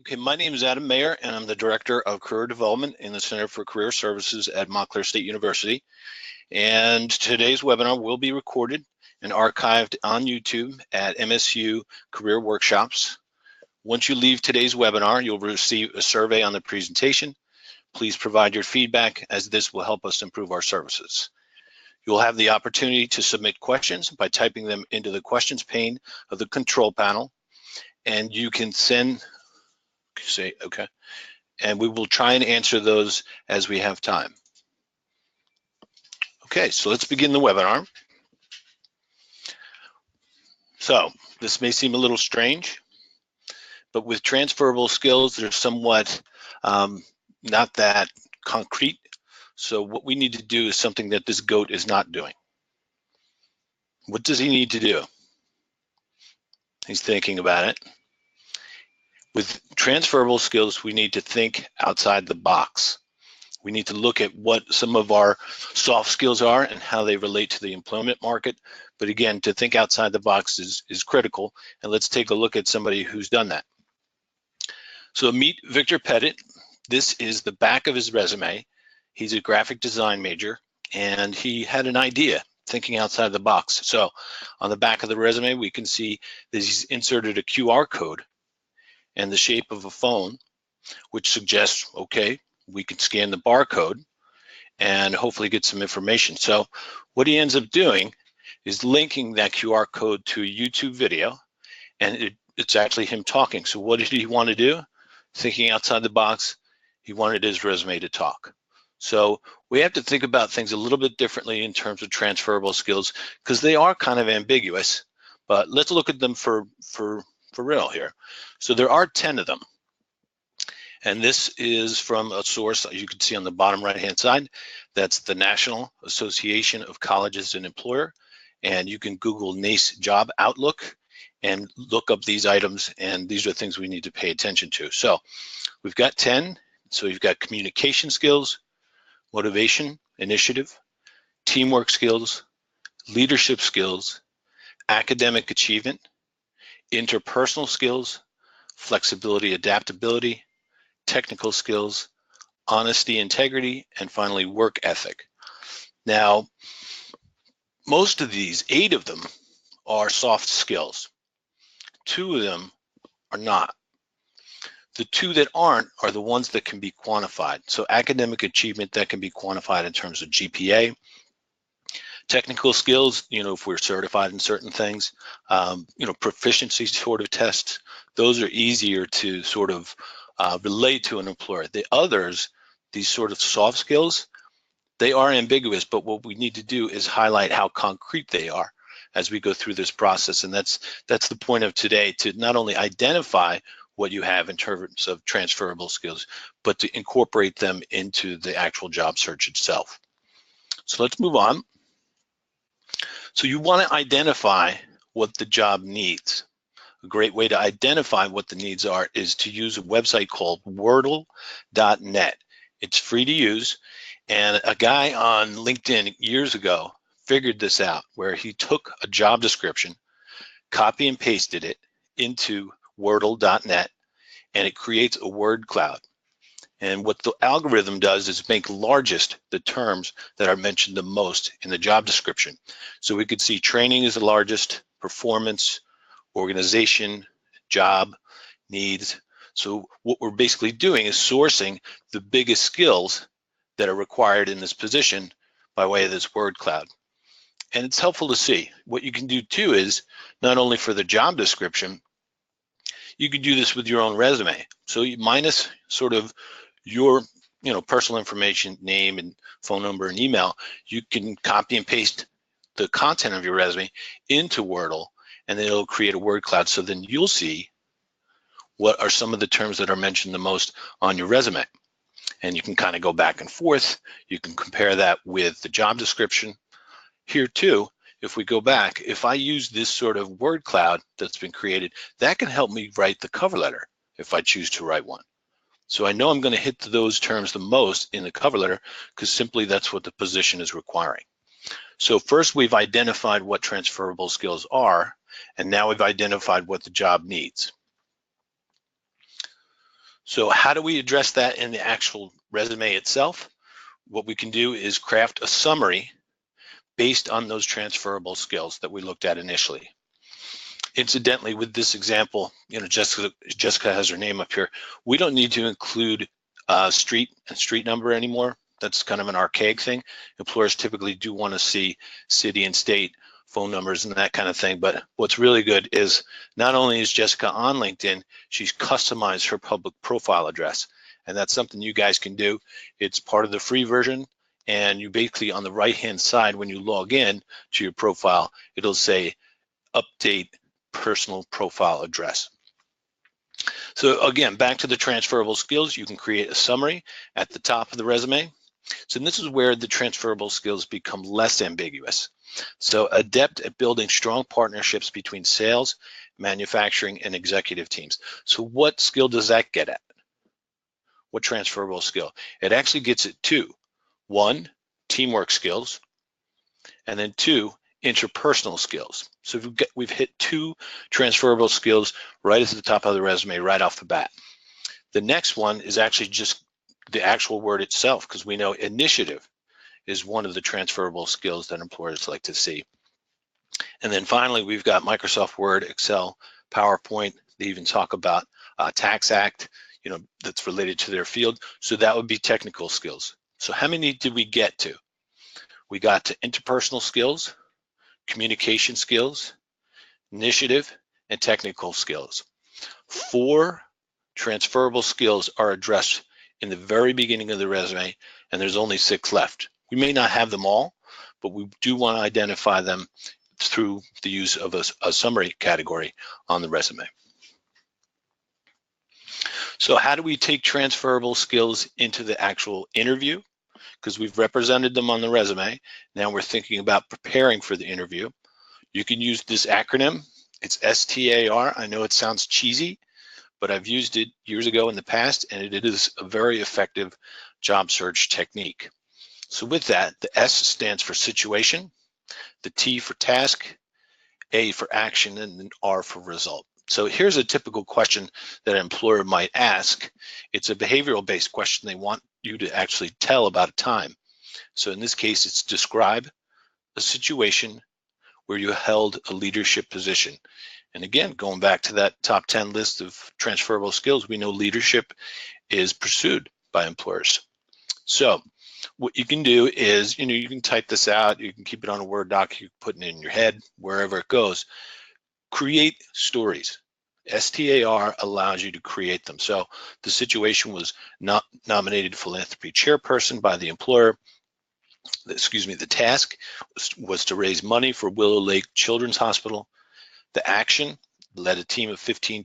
Okay, my name is Adam Mayer, and I'm the Director of Career Development in the Center for Career Services at Montclair State University. And today's webinar will be recorded and archived on YouTube at MSU Career Workshops. Once you leave today's webinar, you'll receive a survey on the presentation. Please provide your feedback, as this will help us improve our services. You'll have the opportunity to submit questions by typing them into the questions pane of the control panel, and you can say okay, and we will try and answer those as we have time. Okay, so let's begin the webinar. So this may seem a little strange, but with transferable skills, they're somewhat not that concrete. So what we need to do is something that this goat is not doing. What does he need to do? He's thinking about it. With transferable skills, we need to think outside the box. We need to look at what some of our soft skills are and how they relate to the employment market. But again, to think outside the box is critical. And let's take a look at somebody who's done that. So meet Victor Pettit. This is the back of his resume. He's a graphic design major, and he had an idea, thinking outside the box. So on the back of the resume, we can see that he's inserted a QR code and the shape of a phone, which suggests, okay, we can scan the barcode and hopefully get some information. So what he ends up doing is linking that QR code to a YouTube video, and it's actually him talking. So what did he want to do? Thinking outside the box, he wanted his resume to talk. So we have to think about things a little bit differently in terms of transferable skills, because they are kind of ambiguous, but let's look at them for real here. So there are 10 of them. And this is from a source you can see on the bottom right-hand side. That's the National Association of Colleges and Employer. And you can Google NACE Job Outlook and look up these items, and these are things we need to pay attention to. So we've got 10. So you've got communication skills, motivation, initiative, teamwork skills, leadership skills, academic achievement, interpersonal skills, flexibility, adaptability, technical skills, honesty, integrity, and finally work ethic. Now, most of these, 8 of them, are soft skills. 2 of them are not. The 2 that aren't are the ones that can be quantified. So academic achievement, that can be quantified in terms of GPA. Technical skills, if we're certified in certain things, proficiency sort of tests, those are easier to sort of relate to an employer. The others, these sort of soft skills, they are ambiguous, but what we need to do is highlight how concrete they are as we go through this process. And that's the point of today, to not only identify what you have in terms of transferable skills, but to incorporate them into the actual job search itself. So let's move on. So you want to identify what the job needs. A great way to identify what the needs are is to use a website called Wordle.net. It's free to use, and a guy on LinkedIn years ago figured this out, where he took a job description, copy and pasted it into Wordle.net, and it creates a word cloud. And what the algorithm does is make largest the terms that are mentioned the most in the job description. So we could see training is the largest, performance, organization, job, needs. So what we're basically doing is sourcing the biggest skills that are required in this position by way of this word cloud. And it's helpful to see. What you can do too is, not only for the job description, you could do this with your own resume. So you minus sort of your personal information, name and phone number and email, you can copy and paste the content of your resume into Wordle, and then it'll create a word cloud. So then you'll see what are some of the terms that are mentioned the most on your resume. And you can kind of go back and forth. You can compare that with the job description. Here too, if we go back, if I use this sort of word cloud that's been created, that can help me write the cover letter if I choose to write one. So I know I'm going to hit those terms the most in the cover letter, because simply that's what the position is requiring. So first we've identified what transferable skills are, and now we've identified what the job needs. So how do we address that in the actual resume itself? What we can do is craft a summary based on those transferable skills that we looked at initially. Incidentally, with this example, Jessica has her name up here. We don't need to include street and street number anymore. That's kind of an archaic thing. Employers typically do want to see city and state phone numbers and that kind of thing. But what's really good is not only is Jessica on LinkedIn, she's customized her public profile address. And that's something you guys can do. It's part of the free version. And you basically, on the right-hand side, when you log in to your profile, it'll say update personal profile address. So again, back to the transferable skills, you can create a summary at the top of the resume. So this is where the transferable skills become less ambiguous. So adept at building strong partnerships between sales, manufacturing, and executive teams. So what skill does that get at? What transferable skill? It actually gets at two. One, teamwork skills, and then two, interpersonal skills. So we've hit two transferable skills right at the top of the resume right off the bat. The next one is actually just the actual word itself, because we know initiative is one of the transferable skills that employers like to see. And then finally, we've got Microsoft Word, Excel, PowerPoint. They even talk about Tax Act, that's related to their field. So that would be technical skills. So how many did we get to? We got to interpersonal skills, communication skills, initiative, and technical skills. 4 transferable skills are addressed in the very beginning of the resume, and there's only 6 left. We may not have them all, but we do want to identify them through the use of a summary category on the resume. So how do we take transferable skills into the actual interview? Because we've represented them on the resume. Now we're thinking about preparing for the interview. You can use this acronym. It's STAR. I know it sounds cheesy, but I've used it years ago in the past, and it is a very effective job search technique. So with that, the S stands for situation, the T for task, A for action, and then R for result. So here's a typical question that an employer might ask. It's a behavioral-based question. They want you to actually tell about a time. So in this case, it's describe a situation where you held a leadership position. And again, going back to that top 10 list of transferable skills, we know leadership is pursued by employers. So what you can do is, you can type this out, you can keep it on a Word doc, you can put it in your head, wherever it goes. Create stories. STAR allows you to create them. So the situation was not nominated philanthropy chairperson by the employer. The task was to raise money for Willow Lake Children's Hospital. The action led a team of 15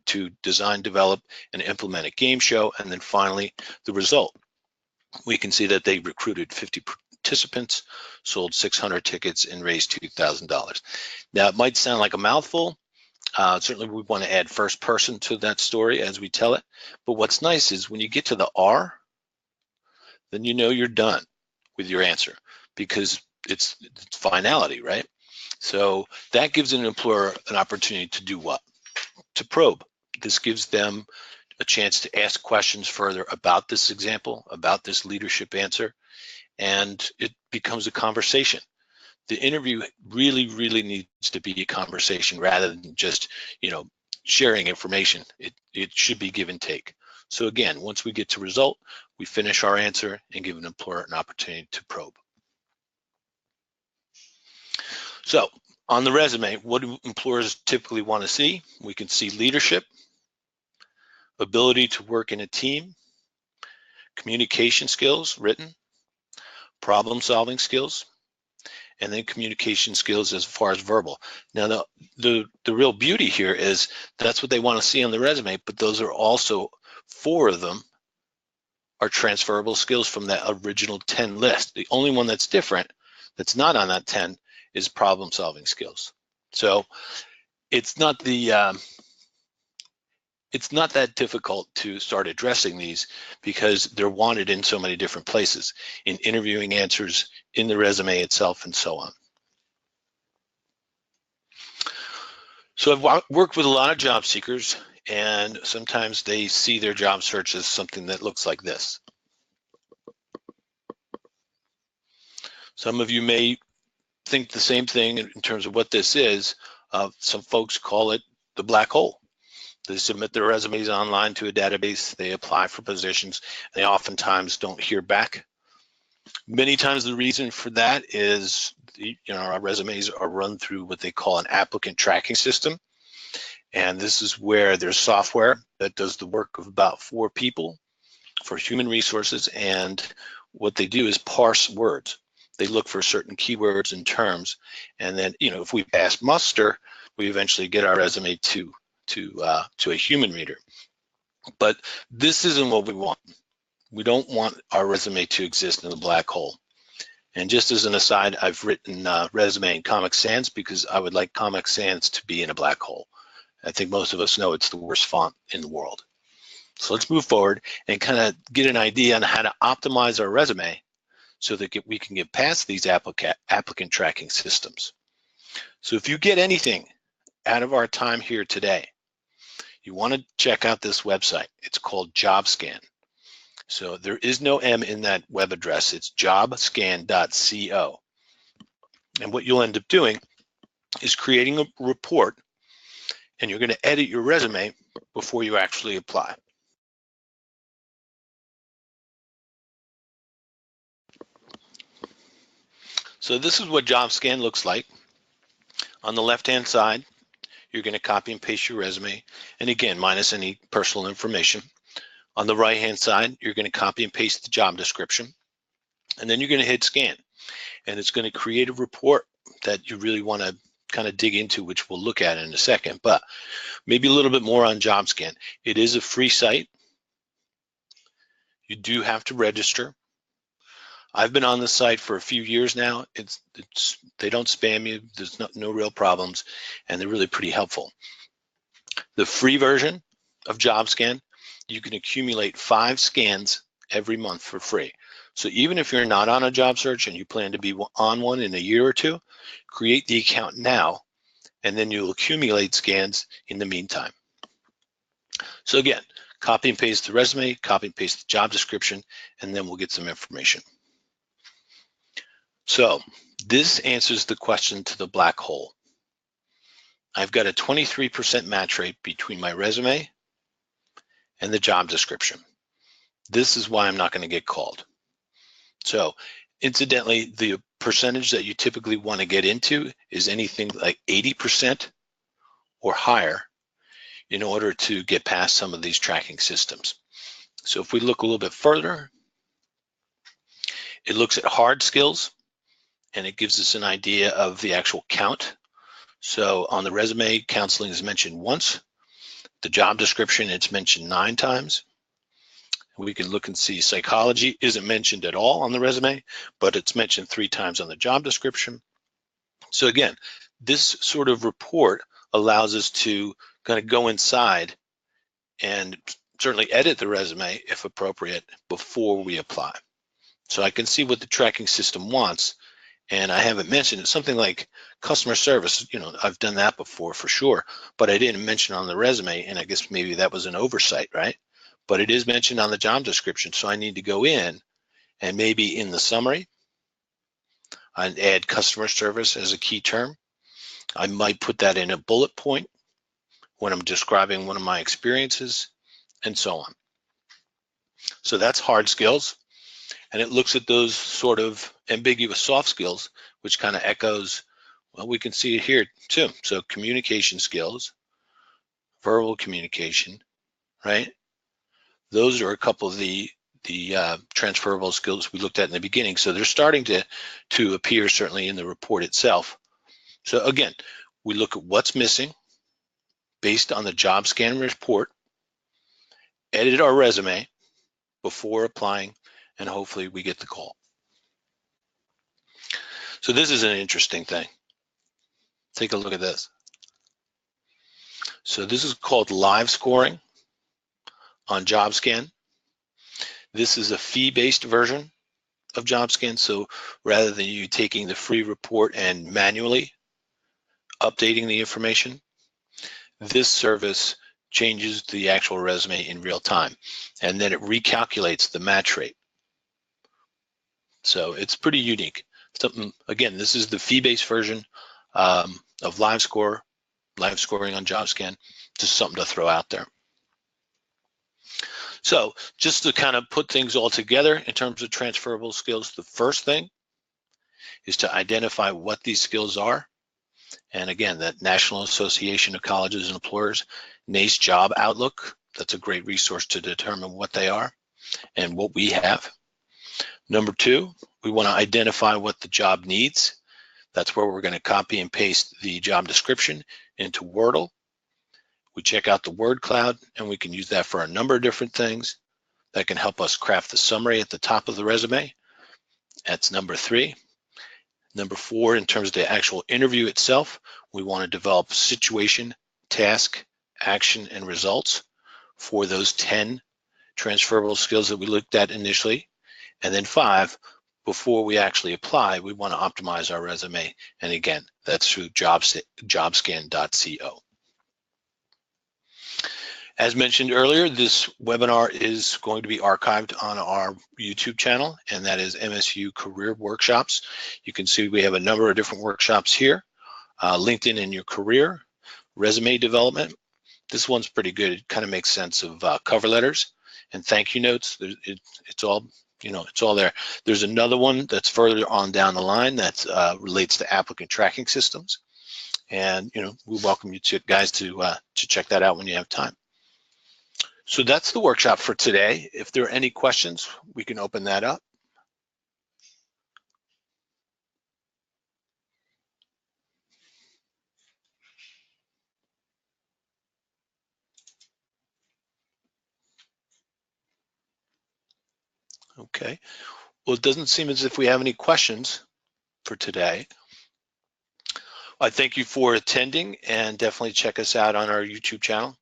to design, develop, and implement a game show. And then finally, the result. We can see that they recruited 50 participants, sold 600 tickets, and raised $2,000. Now, it might sound like a mouthful. Certainly, we want to add first person to that story as we tell it. But what's nice is when you get to the R, then you know you're done with your answer, because it's finality, right? So that gives an employer an opportunity to do what? To probe. This gives them a chance to ask questions further about this example, about this leadership answer, and it becomes a conversation. The interview really, really needs to be a conversation rather than just, sharing information. It should be give and take. So again, once we get to result, we finish our answer and give an employer an opportunity to probe. So on the resume, what do employers typically want to see? We can see leadership, ability to work in a team, communication skills, written, problem-solving skills, and then communication skills as far as verbal. Now, the real beauty here is that's what they want to see on the resume, but those are also 4 of them are transferable skills from that original 10 list. The only one that's different, that's not on that 10, is problem-solving skills. So it's not that difficult to start addressing these, because they're wanted in so many different places, in interviewing answers, in the resume itself, and so on. So I've worked with a lot of job seekers, and sometimes they see their job search as something that looks like this. Some of you may think the same thing in terms of what this is. Some folks call it the black hole. They submit their resumes online to a database, they apply for positions, they oftentimes don't hear back. Many times the reason for that is, our resumes are run through what they call an applicant tracking system. And this is where there's software that does the work of about 4 people for human resources. And what they do is parse words. They look for certain keywords and terms. And then, if we pass muster, we eventually get our resume to a human reader. But this isn't what we want. We don't want our resume to exist in a black hole. And just as an aside, I've written resume in Comic Sans because I would like Comic Sans to be in a black hole. I think most of us know it's the worst font in the world. So let's move forward and kind of get an idea on how to optimize our resume so that we can get past these applicant tracking systems. So if you get anything out of our time here today, you want to check out this website. It's called JobScan. So there is no M in that web address. It's jobscan.co. And what you'll end up doing is creating a report, and you're going to edit your resume before you actually apply. So this is what JobScan looks like. On the left-hand side, you're going to copy and paste your resume, and again, minus any personal information. On the right-hand side, you're going to copy and paste the job description, and then you're going to hit scan, and it's going to create a report that you really want to kind of dig into, which we'll look at in a second, but maybe a little bit more on JobScan. It is a free site. You do have to register. I've been on the site for a few years now. They don't spam you. There's no real problems, and they're really pretty helpful. The free version of JobScan, you can accumulate 5 scans every month for free. So even if you're not on a job search and you plan to be on one in a year or 2, create the account now, and then you'll accumulate scans in the meantime. So again, copy and paste the resume, copy and paste the job description, and then we'll get some information. So this answers the question to the black hole. I've got a 23% match rate between my resume and the job description. This is why I'm not going to get called. So incidentally, the percentage that you typically want to get into is anything like 80% or higher in order to get past some of these tracking systems. So if we look a little bit further, it looks at hard skills, and it gives us an idea of the actual count. So on the resume, counseling is mentioned once. The job description, it's mentioned 9 times. We can look and see psychology isn't mentioned at all on the resume, but it's mentioned 3 times on the job description. So again, this sort of report allows us to kind of go inside and certainly edit the resume if appropriate before we apply. So I can see what the tracking system wants. And I haven't mentioned it, something like customer service, I've done that before for sure, but I didn't mention on the resume, and I guess maybe that was an oversight, right? But it is mentioned on the job description, so I need to go in and maybe in the summary, I'd add customer service as a key term. I might put that in a bullet point when I'm describing one of my experiences, and so on. So that's hard skills. And it looks at those sort of ambiguous soft skills, which kind of echoes, well, we can see it here too. So communication skills, verbal communication, right? Those are a couple of the transferable skills we looked at in the beginning. So they're starting to appear certainly in the report itself. So again, we look at what's missing based on the JobScan report, edit our resume before applying, and hopefully we get the call. So this is an interesting thing. Take a look at this. So this is called live scoring on JobScan. This is a fee-based version of JobScan. So rather than you taking the free report and manually updating the information, this service changes the actual resume in real time, and then it recalculates the match rate. So it's pretty unique. Something, again, this is the fee-based version of live scoring on JobScan. Just something to throw out there. So just to kind of put things all together in terms of transferable skills, the first thing is to identify what these skills are. And again, that National Association of Colleges and Employers, NACE Job Outlook, that's a great resource to determine what they are and what we have. Number two, we want to identify what the job needs. That's where we're going to copy and paste the job description into Wordle. We check out the word cloud, and we can use that for a number of different things that can help us craft the summary at the top of the resume. That's number three. Number four, in terms of the actual interview itself, we want to develop situation, task, action, and results for those 10 transferable skills that we looked at initially. And then five, before we actually apply, we want to optimize our resume. And again, that's through jobscan.co. As mentioned earlier, this webinar is going to be archived on our YouTube channel, and that is MSU Career Workshops. You can see we have a number of different workshops here. LinkedIn in your career, resume development. This one's pretty good. It kind of makes sense of cover letters and thank you notes. It's all, it's all there. There's another one that's further on down the line that relates to applicant tracking systems. And, we welcome you guys to check that out when you have time. So that's the workshop for today. If there are any questions, we can open that up. Okay. Well, it doesn't seem as if we have any questions for today. I thank you for attending, and definitely check us out on our YouTube channel,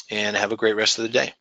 and have a great rest of the day.